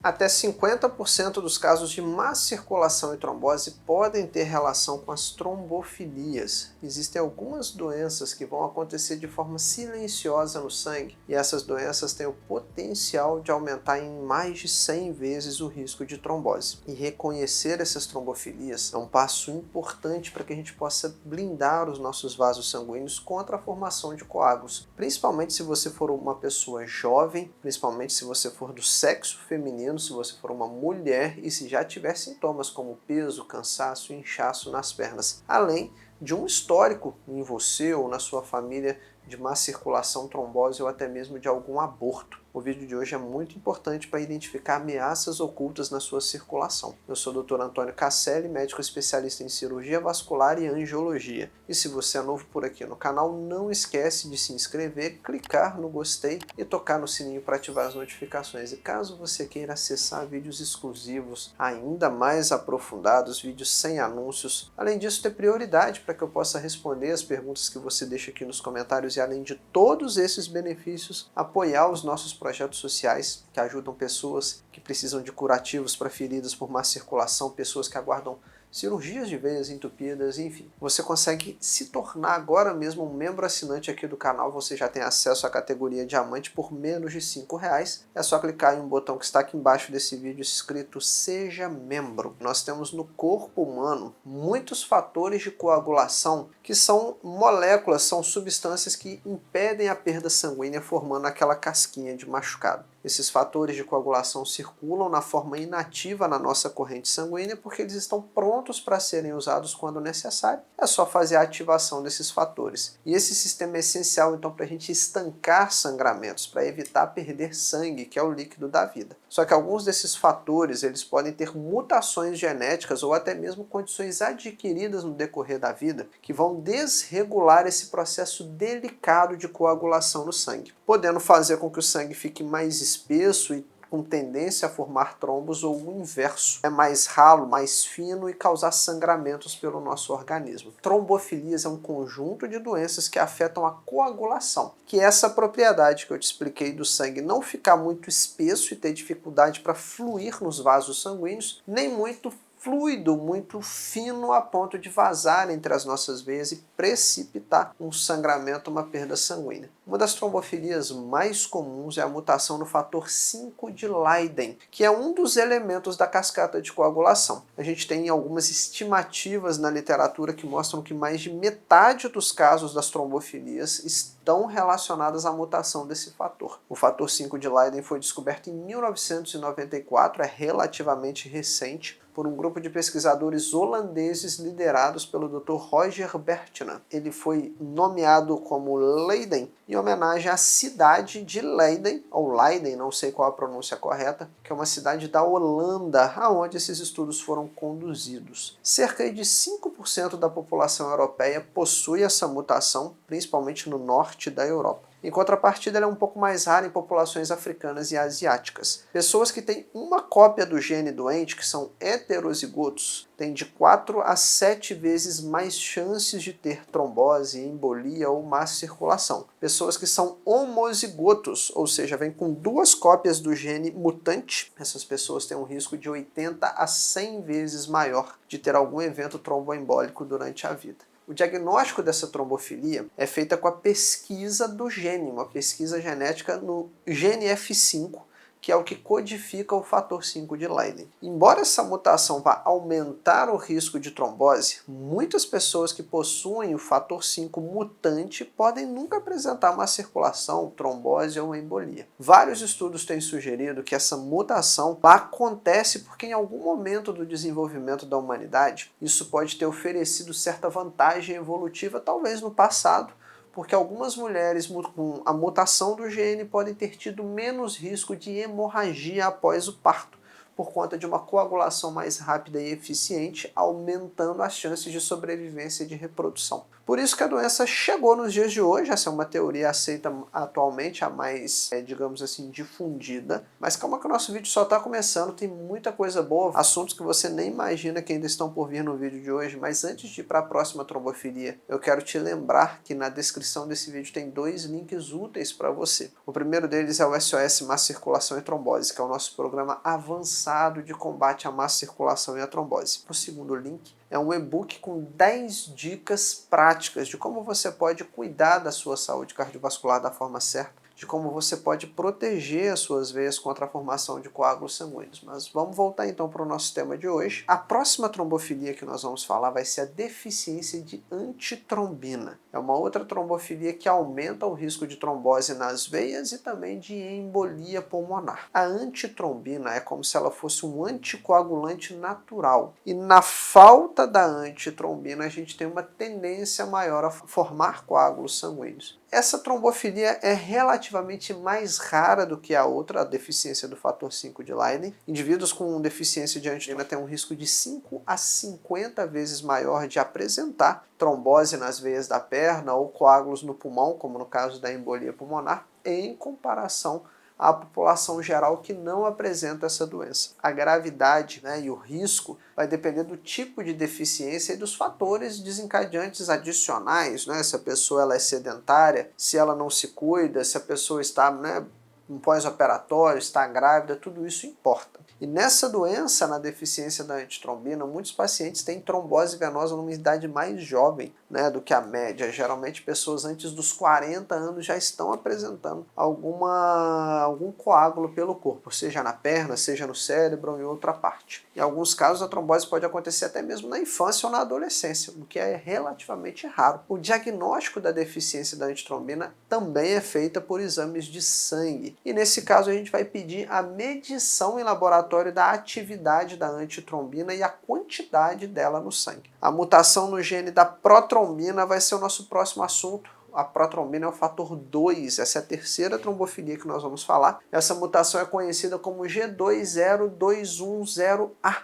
Até 50% dos casos de má circulação e trombose podem ter relação com as trombofilias. Existem algumas doenças que vão acontecer de forma silenciosa no sangue e essas doenças têm o potencial de aumentar em mais de 100 vezes o risco de trombose. E reconhecer essas trombofilias é um passo importante para que a gente possa blindar os nossos vasos sanguíneos contra a formação de coágulos, principalmente se você for uma pessoa jovem, principalmente se você for do sexo feminino, se você for uma mulher e se já tiver sintomas como peso, cansaço e inchaço nas pernas, além de um histórico em você ou na sua família de má circulação, trombose ou até mesmo de algum aborto. O vídeo de hoje é muito importante para identificar ameaças ocultas na sua circulação. Eu sou o Dr. Antônio Casselli, médico especialista em cirurgia vascular e angiologia. E se você é novo por aqui no canal, não esquece de se inscrever, clicar no gostei e tocar no sininho para ativar as notificações. E caso você queira acessar vídeos exclusivos, ainda mais aprofundados, vídeos sem anúncios, além disso ter prioridade para que eu possa responder as perguntas que você deixa aqui nos comentários e além de todos esses benefícios, apoiar os nossos projetos sociais que ajudam pessoas que precisam de curativos para feridas por má circulação, pessoas que aguardam cirurgias de veias entupidas, enfim. Você consegue se tornar agora mesmo um membro assinante aqui do canal, você já tem acesso à categoria Diamante por menos de R$5. É só clicar em um botão que está aqui embaixo desse vídeo escrito Seja Membro. Nós temos no corpo humano muitos fatores de coagulação que são moléculas, são substâncias que impedem a perda sanguínea formando aquela casquinha de machucado. Esses fatores de coagulação circulam na forma inativa na nossa corrente sanguínea porque eles estão prontos para serem usados quando necessário. É só fazer a ativação desses fatores. E esse sistema é essencial então para a gente estancar sangramentos, para evitar perder sangue, que é o líquido da vida. Só que alguns desses fatores eles podem ter mutações genéticas ou até mesmo condições adquiridas no decorrer da vida que vão desregular esse processo delicado de coagulação no sangue, podendo fazer com que o sangue fique mais espesso e com tendência a formar trombos ou o inverso, é mais ralo, mais fino e causar sangramentos pelo nosso organismo. Trombofilias é um conjunto de doenças que afetam a coagulação, que é essa propriedade que eu te expliquei do sangue não ficar muito espesso e ter dificuldade para fluir nos vasos sanguíneos, nem muito fluido, muito fino a ponto de vazar entre as nossas veias e precipitar um sangramento, uma perda sanguínea. Uma das trombofilias mais comuns é a mutação no fator 5 de Leiden, que é um dos elementos da cascata de coagulação. A gente tem algumas estimativas na literatura que mostram que mais de metade dos casos das trombofilias estão relacionadas à mutação desse fator. O fator 5 de Leiden foi descoberto em 1994, é relativamente recente, por um grupo de pesquisadores holandeses liderados pelo Dr. Roger Bertram. Ele foi nomeado como Leiden em homenagem à cidade de Leiden, ou Leiden, não sei qual a pronúncia correta, que é uma cidade da Holanda, aonde esses estudos foram conduzidos. Cerca de 5% da população europeia possui essa mutação, principalmente no norte da Europa. Em contrapartida, ela é um pouco mais rara em populações africanas e asiáticas. Pessoas que têm uma cópia do gene doente, que são heterozigotos, têm de 4 a 7 vezes mais chances de ter trombose, embolia ou má circulação. Pessoas que são homozigotos, ou seja, vêm com 2 cópias do gene mutante, essas pessoas têm um risco de 80 a 100 vezes maior de ter algum evento tromboembólico durante a vida. O diagnóstico dessa trombofilia é feita com a pesquisa do gene, uma pesquisa genética no gene F5, que é o que codifica o fator 5 de Leiden. Embora essa mutação vá aumentar o risco de trombose, muitas pessoas que possuem o fator 5 mutante podem nunca apresentar uma circulação, trombose ou embolia. Vários estudos têm sugerido que essa mutação acontece porque em algum momento do desenvolvimento da humanidade, isso pode ter oferecido certa vantagem evolutiva, talvez no passado, porque algumas mulheres com a mutação do gene podem ter tido menos risco de hemorragia após o parto, por conta de uma coagulação mais rápida e eficiente, aumentando as chances de sobrevivência e de reprodução. Por isso que a doença chegou nos dias de hoje. Essa é uma teoria aceita atualmente, a mais, digamos assim, difundida. Mas calma que o nosso vídeo só está começando, tem muita coisa boa, assuntos que você nem imagina que ainda estão por vir no vídeo de hoje. Mas antes de ir para a próxima trombofilia, eu quero te lembrar que na descrição desse vídeo tem 2 links úteis para você. O primeiro deles é o SOS Má Circulação e Trombose, que é o nosso programa avançado de combate à má circulação e à trombose. O segundo link é um e-book com 10 dicas práticas de como você pode cuidar da sua saúde cardiovascular da forma certa, de como você pode proteger as suas veias contra a formação de coágulos sanguíneos. Mas vamos voltar então para o nosso tema de hoje. A próxima trombofilia que nós vamos falar vai ser a deficiência de antitrombina. É uma outra trombofilia que aumenta o risco de trombose nas veias e também de embolia pulmonar. A antitrombina é como se ela fosse um anticoagulante natural. E na falta da antitrombina, a gente tem uma tendência maior a formar coágulos sanguíneos. Essa trombofilia é relativamente mais rara do que a outra, a deficiência do fator 5 de Leiden. Indivíduos com deficiência de antitrombina têm um risco de 5 a 50 vezes maior de apresentar trombose nas veias da perna ou coágulos no pulmão, como no caso da embolia pulmonar, em comparação à população geral que não apresenta essa doença. A gravidade, e o risco vai depender do tipo de deficiência e dos fatores desencadeantes adicionais, se a pessoa ela é sedentária, se ela não se cuida, se a pessoa está um pós-operatório, está grávida, tudo isso importa. E nessa doença, na deficiência da antitrombina, muitos pacientes têm trombose venosa numa idade mais jovem do que a média. Geralmente pessoas antes dos 40 anos já estão apresentando algum coágulo pelo corpo, seja na perna, seja no cérebro ou em outra parte. Em alguns casos a trombose pode acontecer até mesmo na infância ou na adolescência, o que é relativamente raro. O diagnóstico da deficiência da antitrombina também é feito por exames de sangue. E nesse caso a gente vai pedir a medição em laboratório da atividade da antitrombina e a quantidade dela no sangue. A mutação no gene da protrombina vai ser o nosso próximo assunto. A protrombina é o fator 2, essa é a terceira trombofilia que nós vamos falar. Essa mutação é conhecida como G20210A.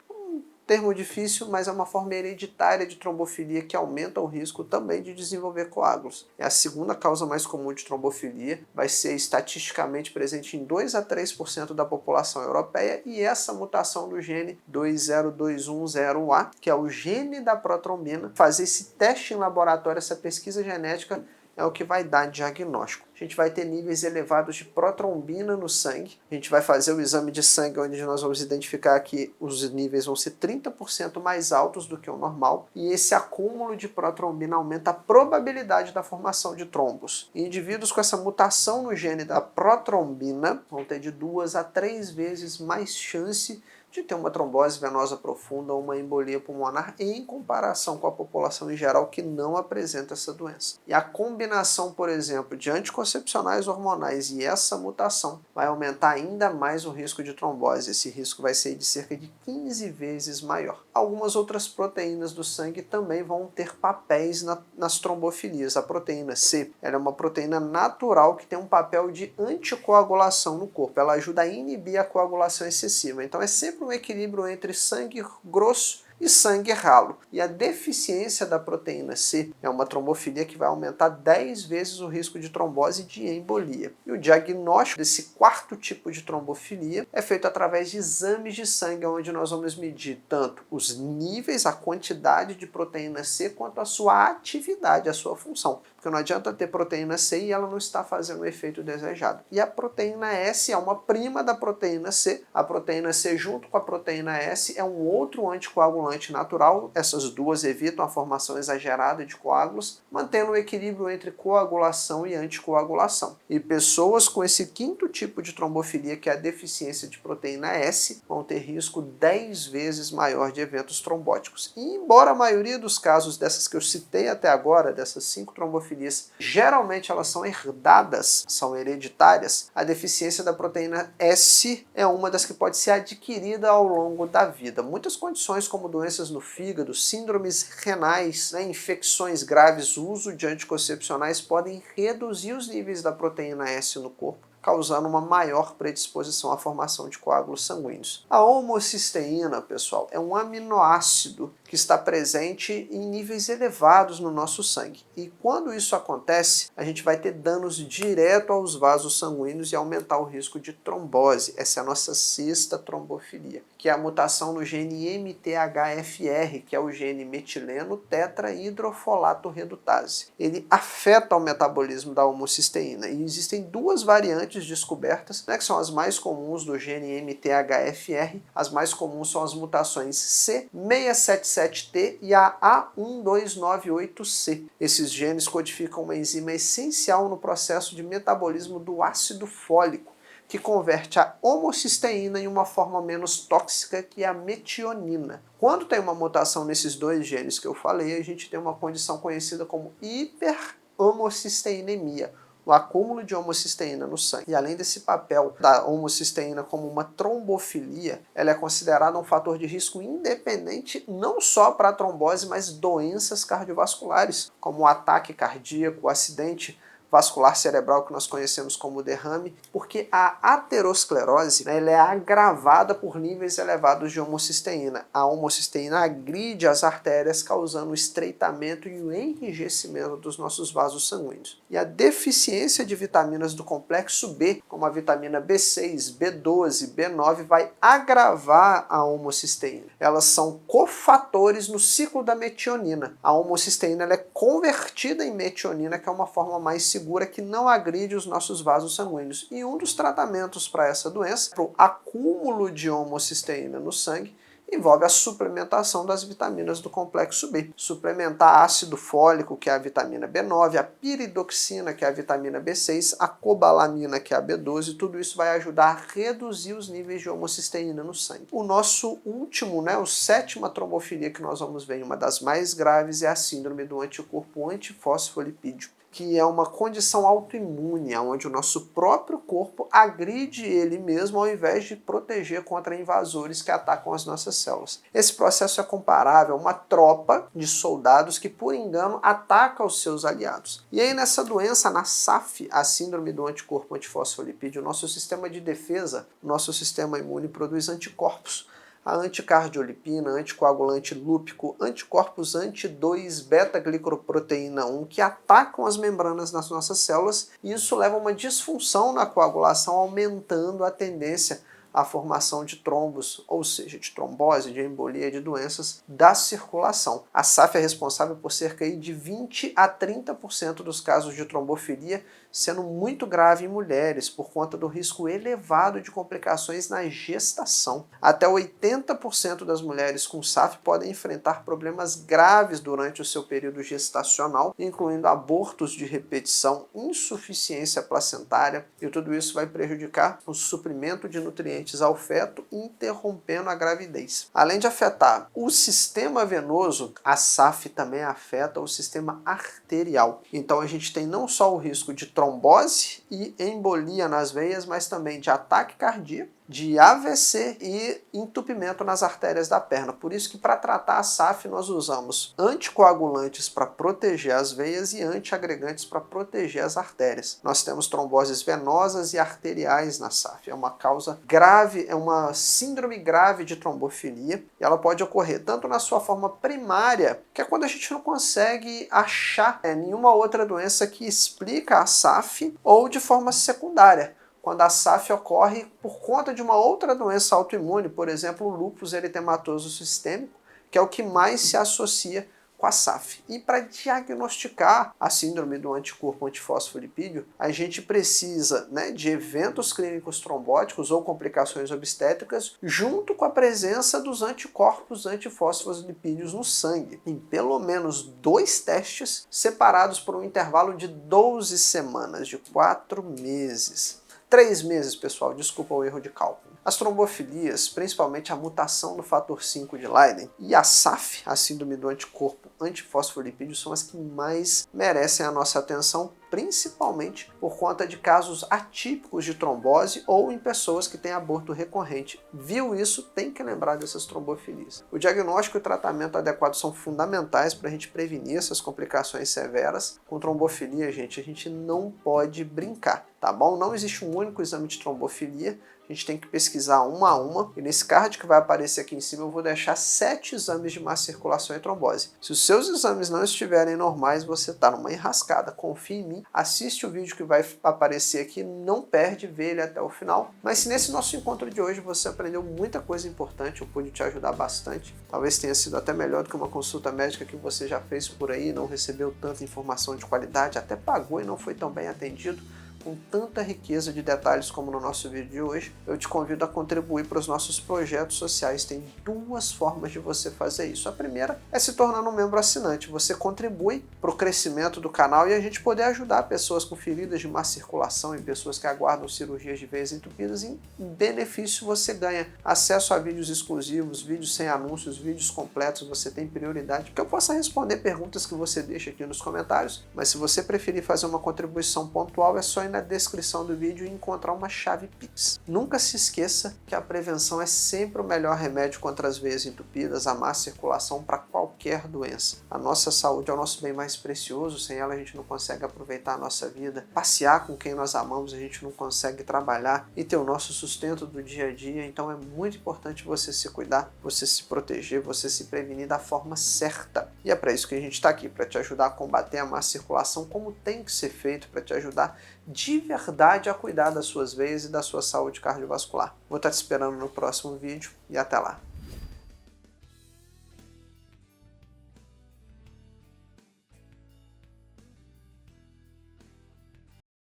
Termo difícil, mas é uma forma hereditária de trombofilia que aumenta o risco também de desenvolver coágulos. É a segunda causa mais comum de trombofilia, vai ser estatisticamente presente em 2 a 3% da população europeia, e essa mutação do gene 20210A, que é o gene da protrombina, fazer esse teste em laboratório, essa pesquisa genética, é o que vai dar diagnóstico. A gente vai ter níveis elevados de protrombina no sangue. A gente vai fazer o exame de sangue, onde nós vamos identificar que os níveis vão ser 30% mais altos do que o normal. E esse acúmulo de protrombina aumenta a probabilidade da formação de trombos. E indivíduos com essa mutação no gene da protrombina vão ter de 2 a 3 vezes mais chance de ter uma trombose venosa profunda ou uma embolia pulmonar em comparação com a população em geral que não apresenta essa doença. E a combinação, por exemplo, de anticoncepcionais hormonais e essa mutação vai aumentar ainda mais o risco de trombose. Esse risco vai ser de cerca de 15 vezes maior. Algumas outras proteínas do sangue também vão ter papéis nas trombofilias. A proteína C, ela é uma proteína natural que tem um papel de anticoagulação no corpo. Ela ajuda a inibir a coagulação excessiva. Então é sempre um equilíbrio entre sangue grosso e sangue ralo. E a deficiência da proteína C é uma trombofilia que vai aumentar 10 vezes o risco de trombose e de embolia. E o diagnóstico desse quarto tipo de trombofilia é feito através de exames de sangue, onde nós vamos medir tanto os níveis, a quantidade de proteína C, quanto a sua atividade, a sua função. Porque não adianta ter proteína C e ela não está fazendo o efeito desejado. E a proteína S é uma prima da proteína C. A proteína C junto com a proteína S é um outro anticoagulante natural. Essas duas evitam a formação exagerada de coágulos, mantendo o equilíbrio entre coagulação e anticoagulação. E pessoas com esse quinto tipo de trombofilia, que é a deficiência de proteína S, vão ter risco 10 vezes maior de eventos trombóticos. E embora a maioria dos casos dessas que eu citei até agora, dessas 5 trombofilias, geralmente elas são herdadas, são hereditárias, a deficiência da proteína S é uma das que pode ser adquirida ao longo da vida. Muitas condições como doenças no fígado, síndromes renais, infecções graves, uso de anticoncepcionais podem reduzir os níveis da proteína S no corpo, causando uma maior predisposição à formação de coágulos sanguíneos. A homocisteína, pessoal, é um aminoácido que que está presente em níveis elevados no nosso sangue. E quando isso acontece, a gente vai ter danos direto aos vasos sanguíneos e aumentar o risco de trombose. Essa é a nossa sexta trombofilia, que é a mutação no gene MTHFR, que é o gene metileno tetrahidrofolato redutase. Ele afeta o metabolismo da homocisteína e existem duas variantes descobertas, né, que são as mais comuns do gene MTHFR. As mais comuns são as mutações C677T e a A1298C. Esses genes codificam uma enzima essencial no processo de metabolismo do ácido fólico, que converte a homocisteína em uma forma menos tóxica, que é a metionina. Quando tem uma mutação nesses dois genes que eu falei, a gente tem uma condição conhecida como hiperhomocisteinemia, o acúmulo de homocisteína no sangue. E além desse papel da homocisteína como uma trombofilia, ela é considerada um fator de risco independente não só para a trombose, mas doenças cardiovasculares, como o ataque cardíaco, o acidente vascular cerebral que nós conhecemos como derrame, porque a aterosclerose, né, ela é agravada por níveis elevados de homocisteína. A homocisteína agride as artérias, causando o estreitamento e o enrijecimento dos nossos vasos sanguíneos. E a deficiência de vitaminas do complexo B, como a vitamina B6, B12, B9, vai agravar a homocisteína. Elas são cofatores no ciclo da metionina. A homocisteína ela é convertida em metionina, que é uma forma mais segura, que não agride os nossos vasos sanguíneos. E um dos tratamentos para essa doença, para o acúmulo de homocisteína no sangue, envolve a suplementação das vitaminas do complexo B. Suplementar ácido fólico, que é a vitamina B9, a piridoxina, que é a vitamina B6, a cobalamina, que é a B12, tudo isso vai ajudar a reduzir os níveis de homocisteína no sangue. O nosso último, o sétima trombofilia que nós vamos ver, uma das mais graves, é a síndrome do anticorpo antifosfolipídio, que é uma condição autoimune, onde o nosso próprio corpo agride ele mesmo ao invés de proteger contra invasores que atacam as nossas células. Esse processo é comparável a uma tropa de soldados que, por engano, ataca os seus aliados. E aí, nessa doença, na SAF, a síndrome do anticorpo antifosfolipídio, o nosso sistema de defesa, o nosso sistema imune produz anticorpos. A anticardiolipina, anticoagulante lúpico, anticorpos anti-2-beta-glicoproteína 1, que atacam as membranas das nossas células, e isso leva a uma disfunção na coagulação, aumentando a tendência à formação de trombos, ou seja, de trombose, de embolia, de doenças da circulação. A SAF é responsável por cerca de 20 a 30% dos casos de trombofilia, sendo muito grave em mulheres, por conta do risco elevado de complicações na gestação. Até 80% das mulheres com SAF podem enfrentar problemas graves durante o seu período gestacional, incluindo abortos de repetição, insuficiência placentária, e tudo isso vai prejudicar o suprimento de nutrientes ao feto, interrompendo a gravidez. Além de afetar o sistema venoso, a SAF também afeta o sistema arterial. Então a gente tem não só o risco de trombose e embolia nas veias, mas também de ataque cardíaco, de AVC e entupimento nas artérias da perna. Por isso que, para tratar a SAF, nós usamos anticoagulantes para proteger as veias e antiagregantes para proteger as artérias. Nós temos tromboses venosas e arteriais na SAF. É uma causa grave, é uma síndrome grave de trombofilia, e ela pode ocorrer tanto na sua forma primária, que é quando a gente não consegue achar nenhuma outra doença que explica a SAF, ou de forma secundária, quando a SAF ocorre por conta de uma outra doença autoimune, por exemplo, o lúpus eritematoso sistêmico, que é o que mais se associa com a SAF. E para diagnosticar a síndrome do anticorpo antifosfolipídio, a gente precisa de eventos clínicos trombóticos ou complicações obstétricas, junto com a presença dos anticorpos antifosfolipídios no sangue, em pelo menos 2 testes separados por um intervalo de 12 semanas, de 4 meses. 3 meses, pessoal, desculpa o erro de cálculo. As trombofilias, principalmente a mutação do fator 5 de Leiden e a SAF, a síndrome do anticorpo antifosfolipídio, são as que mais merecem a nossa atenção, principalmente por conta de casos atípicos de trombose ou em pessoas que têm aborto recorrente. Viu isso? Tem que lembrar dessas trombofilias. O diagnóstico e o tratamento adequado são fundamentais para a gente prevenir essas complicações severas. Com trombofilia, gente, a gente não pode brincar. tá bom? Não existe um único exame de trombofilia, a gente tem que pesquisar uma a uma, e nesse card que vai aparecer aqui em cima eu vou deixar 7 exames de má circulação e trombose. Se os seus exames não estiverem normais, você está numa enrascada, confia em mim, assiste o vídeo que vai aparecer aqui, não perde, vê ele até o final. Mas se nesse nosso encontro de hoje você aprendeu muita coisa importante, eu pude te ajudar bastante, talvez tenha sido até melhor do que uma consulta médica que você já fez por aí, não recebeu tanta informação de qualidade, até pagou e não foi tão bem atendido, com tanta riqueza de detalhes como no nosso vídeo de hoje, eu te convido a contribuir para os nossos projetos sociais. Tem 2 formas de você fazer isso. A primeira é se tornando um membro assinante. Você contribui para o crescimento do canal e a gente poder ajudar pessoas com feridas de má circulação e pessoas que aguardam cirurgias de veias entupidas. Em benefício, você ganha acesso a vídeos exclusivos, vídeos sem anúncios, vídeos completos. Você tem prioridade, que eu possa responder perguntas que você deixa aqui nos comentários, mas se você preferir fazer uma contribuição pontual, é só ir na descrição do vídeo e encontrar uma chave Pix. Nunca se esqueça que a prevenção é sempre o melhor remédio contra as veias entupidas, a má circulação para qualquer doença. A nossa saúde é o nosso bem mais precioso, sem ela a gente não consegue aproveitar a nossa vida, passear com quem nós amamos, a gente não consegue trabalhar e ter o nosso sustento do dia a dia, então é muito importante você se cuidar, você se proteger, você se prevenir da forma certa. E é para isso que a gente está aqui, para te ajudar a combater a má circulação como tem que ser feito, para te ajudar de verdade a cuidar das suas veias e da sua saúde cardiovascular. Vou estar te esperando no próximo vídeo e até lá.